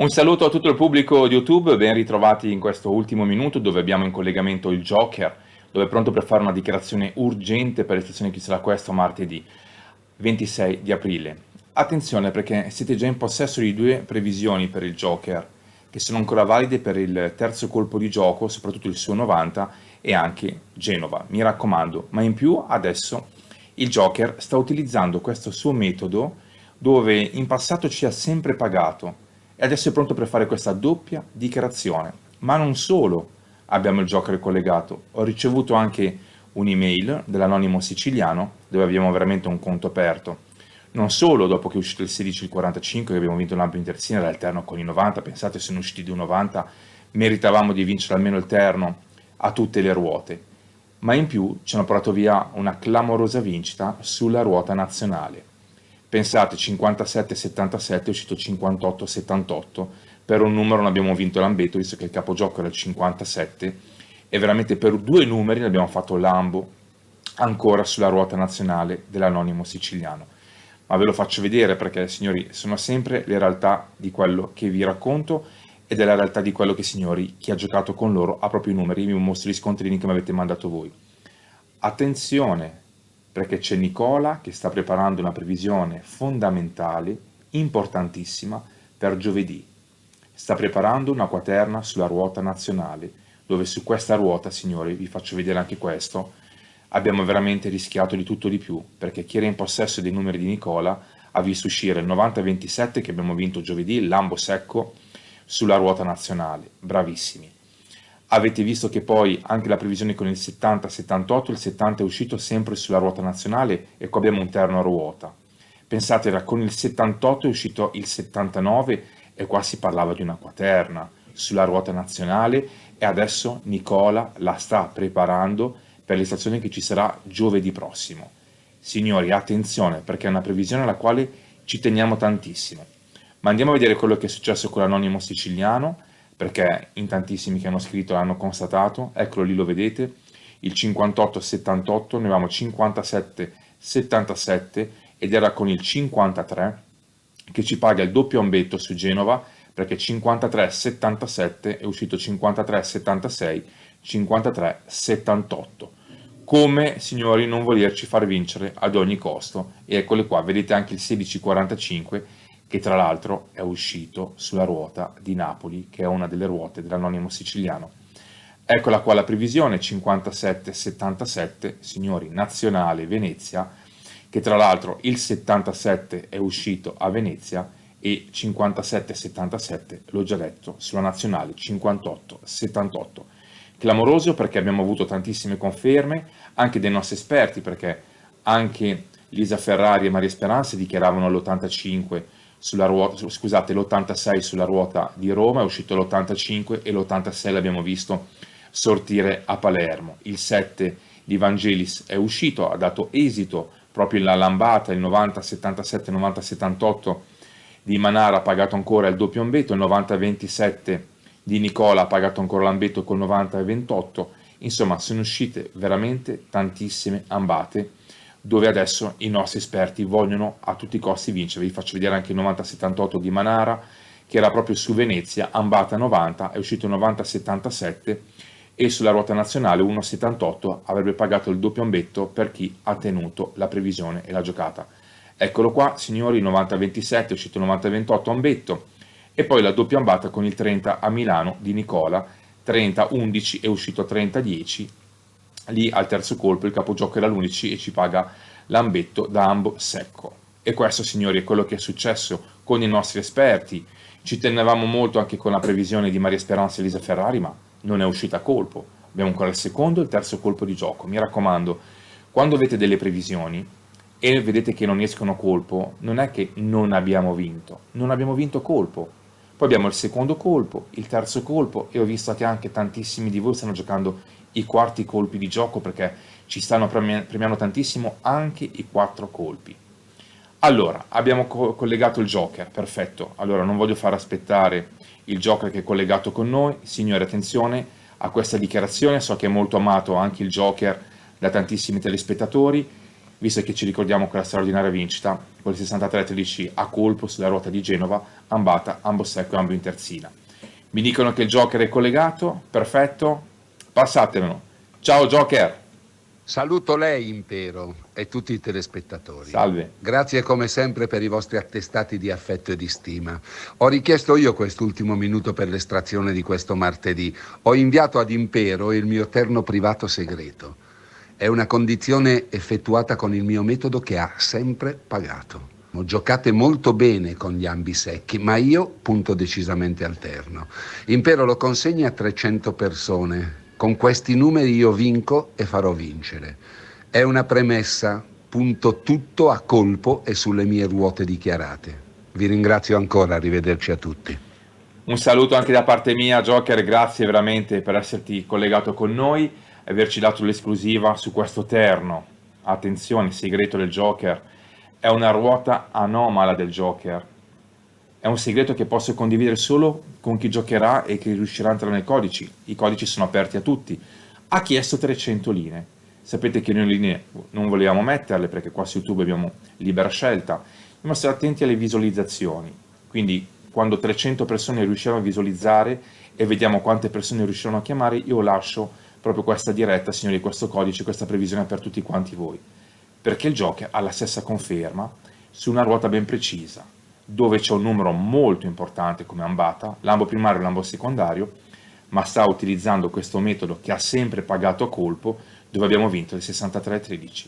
Un saluto a tutto il pubblico di YouTube, ben ritrovati in questo ultimo minuto dove abbiamo in collegamento il Joker, dove è pronto per fare una dichiarazione urgente per l'estazione Chi sarà questo martedì 26 di aprile. Attenzione perché siete già in possesso di due previsioni per il Joker, che sono ancora valide per il terzo colpo di gioco, soprattutto il suo 90 e anche Genova, mi raccomando, ma in più adesso il Joker sta utilizzando questo suo metodo dove in passato ci ha sempre pagato e adesso è pronto per fare questa doppia dichiarazione. Ma non solo abbiamo il Joker collegato, ho ricevuto anche un'email dell'anonimo siciliano dove abbiamo veramente un conto aperto. Non solo dopo che è uscito il 16 e il 45 che abbiamo vinto l'ampio intersine all'alterno con i 90, pensate sono usciti di un 90, meritavamo di vincere almeno il terno a tutte le ruote, ma in più ci hanno portato via una clamorosa vincita sulla ruota nazionale. Pensate, 57-77 è uscito 58-78, per un numero non abbiamo vinto l'ambetto, visto che il capogioco era il 57, e veramente per due numeri ne abbiamo fatto Lambo ancora sulla ruota nazionale dell'anonimo siciliano. Ma ve lo faccio vedere perché, signori, sono sempre le realtà di quello che vi racconto ed è la realtà di quello che, signori, chi ha giocato con loro ha proprio i numeri, vi mostro gli scontrini che mi avete mandato voi. Attenzione, perché c'è Nicola che sta preparando una previsione fondamentale, importantissima, per giovedì. Sta preparando una quaterna sulla ruota nazionale, dove su questa ruota, signori, vi faccio vedere anche questo, abbiamo veramente rischiato di tutto di più, perché chi era in possesso dei numeri di Nicola ha visto uscire il 90-27 che abbiamo vinto giovedì, il Lambo secco, sulla ruota nazionale. Bravissimi. Avete visto che poi anche la previsione con il 70-78, il 70 è uscito sempre sulla ruota nazionale e qua abbiamo un terno a ruota. Pensate, era con il 78 è uscito il 79 e qua si parlava di una quaterna sulla ruota nazionale e adesso Nicola la sta preparando per l'estazione che ci sarà giovedì prossimo. Signori, attenzione perché è una previsione alla quale ci teniamo tantissimo. Ma andiamo a vedere quello che è successo con l'anonimo siciliano, perché in tantissimi che hanno scritto l'hanno constatato, eccolo lì lo vedete, il 58-78, noi avevamo 57-77 ed era con il 53 che ci paga il doppio ambetto su Genova, perché 53-77 è uscito 53-76, 53-78. Come, signori, non volerci far vincere ad ogni costo. E eccole qua, vedete anche il 16-45 che tra l'altro è uscito sulla ruota di Napoli, che è una delle ruote dell'anonimo siciliano. Eccola qua la previsione, 57-77, signori, nazionale Venezia, che tra l'altro il 77 è uscito a Venezia e 57-77, l'ho già detto, sulla nazionale 58-78. Clamoroso perché abbiamo avuto tantissime conferme, anche dei nostri esperti, perché anche Lisa Ferrari e Maria Speranza dichiaravano l'85 sulla ruota, scusate, l'86 sulla ruota di Roma, è uscito l'85 e l'86 l'abbiamo visto sortire a Palermo. Il 7 di Vangelis è uscito, ha dato esito proprio in la lambata, il 90-77, 90-78 di Manara ha pagato ancora il doppio ambetto, il 90-27 di Nicola ha pagato ancora l'ambetto col 90-28, insomma sono uscite veramente tantissime ambate dove adesso i nostri esperti vogliono a tutti i costi vincere. Vi faccio vedere anche il 90-78 di Manara, che era proprio su Venezia, ambata 90, è uscito 90-77 e sulla ruota nazionale 1,78 avrebbe pagato il doppio ambetto per chi ha tenuto la previsione e la giocata. Eccolo qua, signori, 90-27 è uscito 90-28 ambetto e poi la doppia ambata con il 30 a Milano di Nicola, 30-11 è uscito 30-10. Lì al terzo colpo il capogioco era l'11 e ci paga l'ambetto da ambo secco. E questo, signori, è quello che è successo con i nostri esperti. Ci tenevamo molto anche con la previsione di Maria Speranza e Elisa Ferrari, ma non è uscita a colpo. Abbiamo ancora il secondo e il terzo colpo di gioco. Mi raccomando, quando avete delle previsioni e vedete che non escono a colpo, non è che non abbiamo vinto colpo. Poi abbiamo il secondo colpo, il terzo colpo e ho visto che anche tantissimi di voi stanno giocando i quarti colpi di gioco perché ci stanno premiando tantissimo anche i 4 colpi. Allora, abbiamo collegato il Joker, perfetto. Allora, non voglio far aspettare il Joker che è collegato con noi. Signori, attenzione a questa dichiarazione, so che è molto amato anche il Joker da tantissimi telespettatori. visto che ci ricordiamo quella straordinaria vincita, con il 63-13 a colpo sulla ruota di Genova, ambata, ambo secco e ambo in terzina. Mi dicono che il Joker è collegato, perfetto, passatemelo. Ciao Joker! Saluto lei, Impero, e tutti i telespettatori. Salve. Grazie come sempre per i vostri attestati di affetto e di stima. Ho richiesto io quest'ultimo minuto per l'estrazione di questo martedì. Ho inviato ad Impero il mio terno privato segreto. È una condizione effettuata con il mio metodo che ha sempre pagato. Giocate molto bene con gli ambi secchi, ma io punto decisamente al terno. Impero lo consegni a 300 persone. Con questi numeri io vinco e farò vincere. È una premessa, punto tutto a colpo e sulle mie ruote dichiarate. Vi ringrazio ancora, arrivederci a tutti. Un saluto anche da parte mia, Joker, grazie veramente per esserti collegato con noi e averci dato l'esclusiva su questo terno. Attenzione, segreto del Joker, è una ruota anomala del Joker. È un segreto che posso condividere solo con chi giocherà e che riuscirà a entrare nei codici. I codici sono aperti a tutti. Ha chiesto 300 linee. Sapete che noi linee non volevamo metterle perché qua su YouTube abbiamo libera scelta. Dobbiamo stare attenti alle visualizzazioni. Quindi quando 300 persone riusciranno a visualizzare e vediamo quante persone riusciranno a chiamare, io lascio proprio questa diretta, signori, questo codice, questa previsione per tutti quanti voi. Perché il Joker ha la stessa conferma su una ruota ben precisa, dove c'è un numero molto importante come ambata, lambo primario e lambo secondario, ma sta utilizzando questo metodo che ha sempre pagato a colpo, dove abbiamo vinto il 63-13.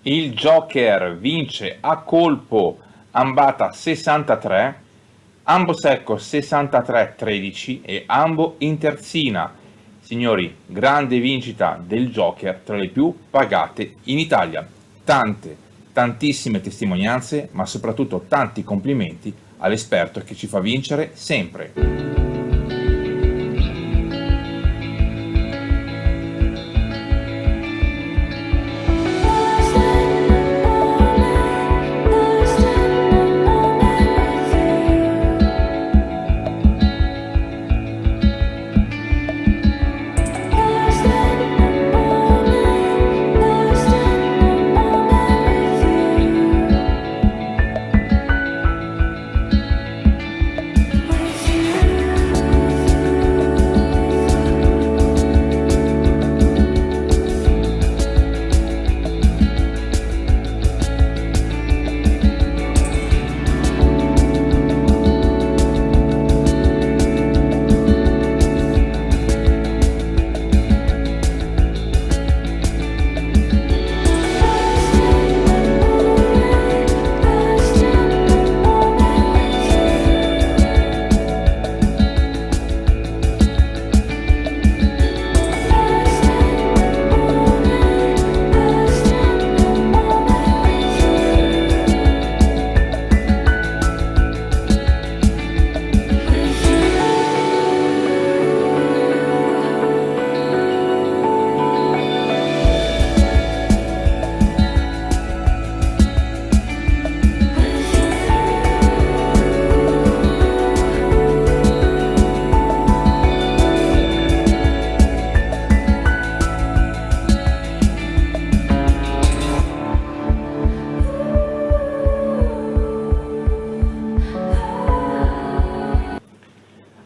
Il Joker vince a colpo ambata 63, ambo secco 63-13 e ambo in terzina. Signori, grande vincita del Joker, tra le più pagate in Italia. Tantissime testimonianze, ma soprattutto tanti complimenti all'esperto che ci fa vincere sempre.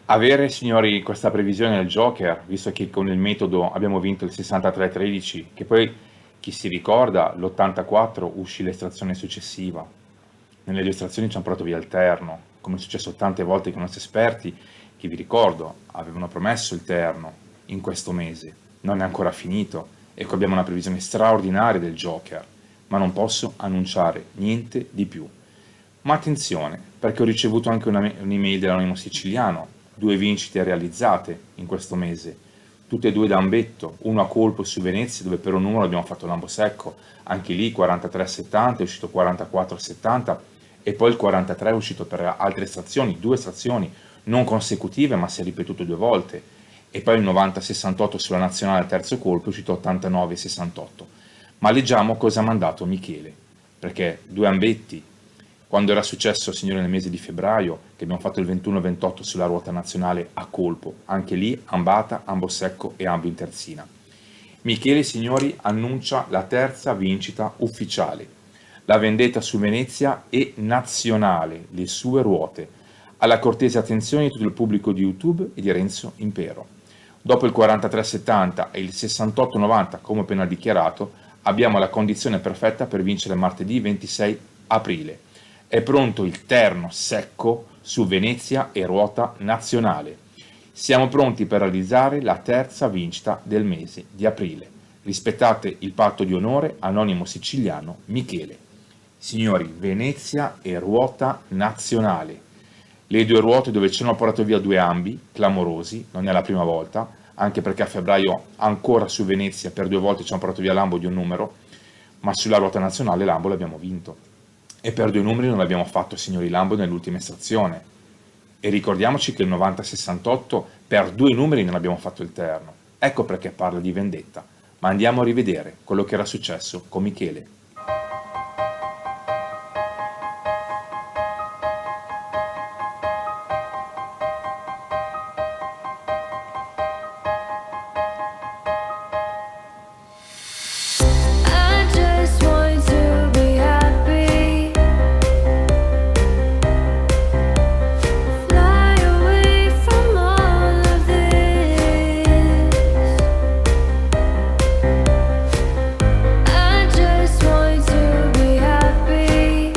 Avere, signori, questa previsione del Joker, visto che con il metodo abbiamo vinto il 63-13, che poi, chi si ricorda, l'84 uscì l'estrazione successiva. Nelle due estrazioni ci hanno portato via il terno, come è successo tante volte con i nostri esperti, che vi ricordo, avevano promesso il terno in questo mese. Non è ancora finito, e qui abbiamo una previsione straordinaria del Joker, ma non posso annunciare niente di più. Ma attenzione, perché ho ricevuto anche un'email dell'Anonimo Siciliano, 2 vincite realizzate in questo mese, tutte e 2 da ambetto, uno a colpo su Venezia dove per un numero abbiamo fatto lambo secco, anche lì 43-70, è uscito 44-70 e poi il 43 è uscito per altre estrazioni, 2 estrazioni non consecutive ma si è ripetuto 2 volte e poi il 90-68 sulla nazionale al terzo colpo è uscito 89-68. Ma leggiamo cosa ha mandato Michele, perché due ambetti, quando era successo, signore, nel mese di febbraio, che abbiamo fatto il 21-28 sulla ruota nazionale a colpo, anche lì ambata, ambo secco e ambo in terzina. Michele, signori, annuncia la terza vincita ufficiale, la vendetta su Venezia e nazionale, le sue ruote, alla cortese attenzione di tutto il pubblico di YouTube e di Renzo Impero. Dopo il 43-70 e il 68-90, come appena dichiarato, abbiamo la condizione perfetta per vincere martedì 26 aprile. È pronto il terno secco su Venezia e ruota nazionale. Siamo pronti per realizzare la terza vincita del mese di aprile. Rispettate il patto di onore, anonimo siciliano Michele. Signori, Venezia e ruota nazionale. Le due ruote dove ci hanno portato via due ambi, clamorosi, non è la prima volta, anche perché a febbraio ancora su Venezia per due volte ci hanno portato via l'ambo di un numero, ma sulla ruota nazionale l'ambo l'abbiamo vinto. E per due numeri non l'abbiamo fatto, signori, l'ambo nell'ultima estrazione. E ricordiamoci che il 90-68 per due numeri non abbiamo fatto il terno. Ecco perché parla di vendetta. Ma andiamo a rivedere quello che era successo con Michele. I just want to be happy. Fly away from all of this. I just want to be happy.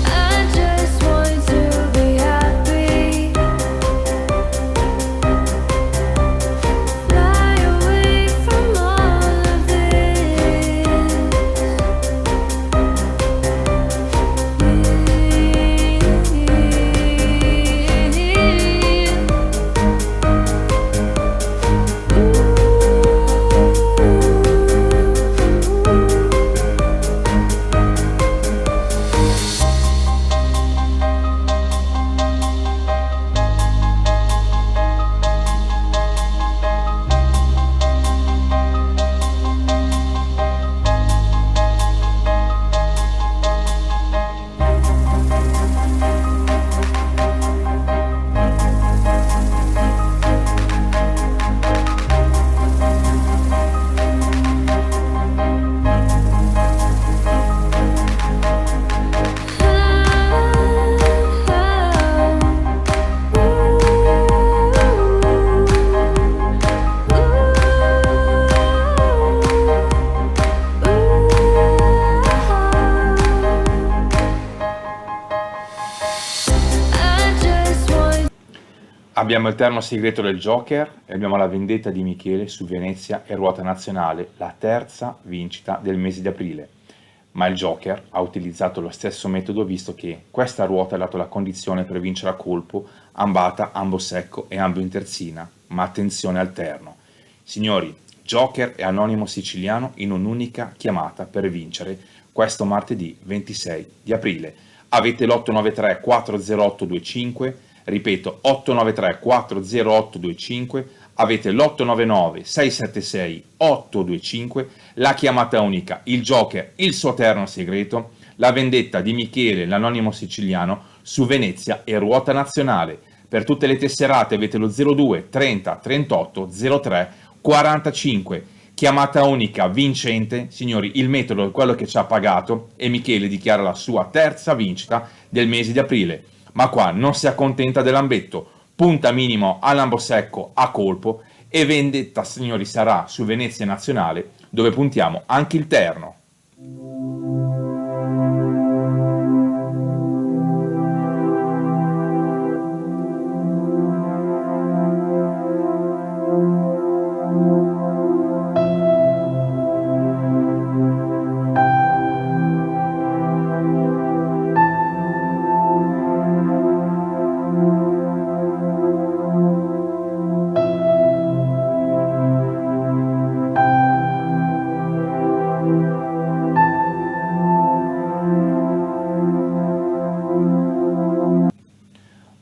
I just want to be happy. Fly away from all of I just want. Abbiamo il terno segreto del Joker e abbiamo la vendetta di Michele su Venezia e ruota nazionale, la terza vincita del mese di aprile. Ma il Joker ha utilizzato lo stesso metodo visto che questa ruota ha dato la condizione per vincere a colpo, ambata, ambo secco e ambo in terzina, ma attenzione al terno. Signori, Joker e Anonimo Siciliano in un'unica chiamata per vincere questo martedì 26 di aprile. Avete l'893 40825, ripeto 893 40825, avete l'899 676 825, la chiamata unica, il Joker, il suo terno segreto, la vendetta di Michele, l'anonimo siciliano, su Venezia e ruota nazionale. Per tutte le tesserate avete lo 02 30 38 03 45. Chiamata unica vincente, signori, il metodo è quello che ci ha pagato e Michele dichiara la sua terza vincita del mese di aprile. Ma qua non si accontenta dell'ambetto, punta minimo all'ambo secco a colpo e vendetta, signori, sarà su Venezia Nazionale, dove puntiamo anche il terno.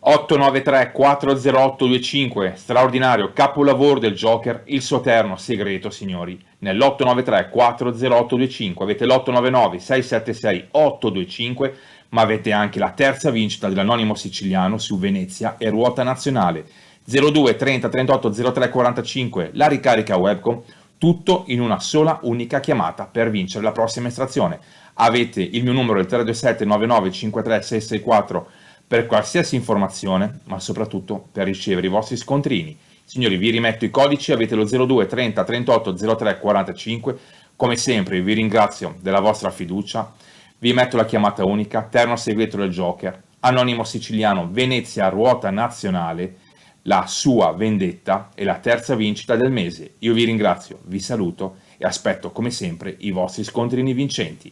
893 408 25, straordinario capolavoro del Joker, il suo terno segreto, signori. Nell'893 408 25 avete l'899 676 825, ma avete anche la terza vincita dell'anonimo siciliano su Venezia e ruota nazionale. 02 30 38 03 45, la ricarica webcom, tutto in una sola unica chiamata per vincere la prossima estrazione. Avete il mio numero, il 327 99 53 664, per qualsiasi informazione, ma soprattutto per ricevere i vostri scontrini. Signori, vi rimetto i codici, avete lo 02 30 38 03 45, come sempre vi ringrazio della vostra fiducia, vi metto la chiamata unica, terno segreto del Joker, anonimo siciliano, Venezia ruota nazionale, la sua vendetta e la terza vincita del mese. Io vi ringrazio, vi saluto e aspetto come sempre i vostri scontrini vincenti.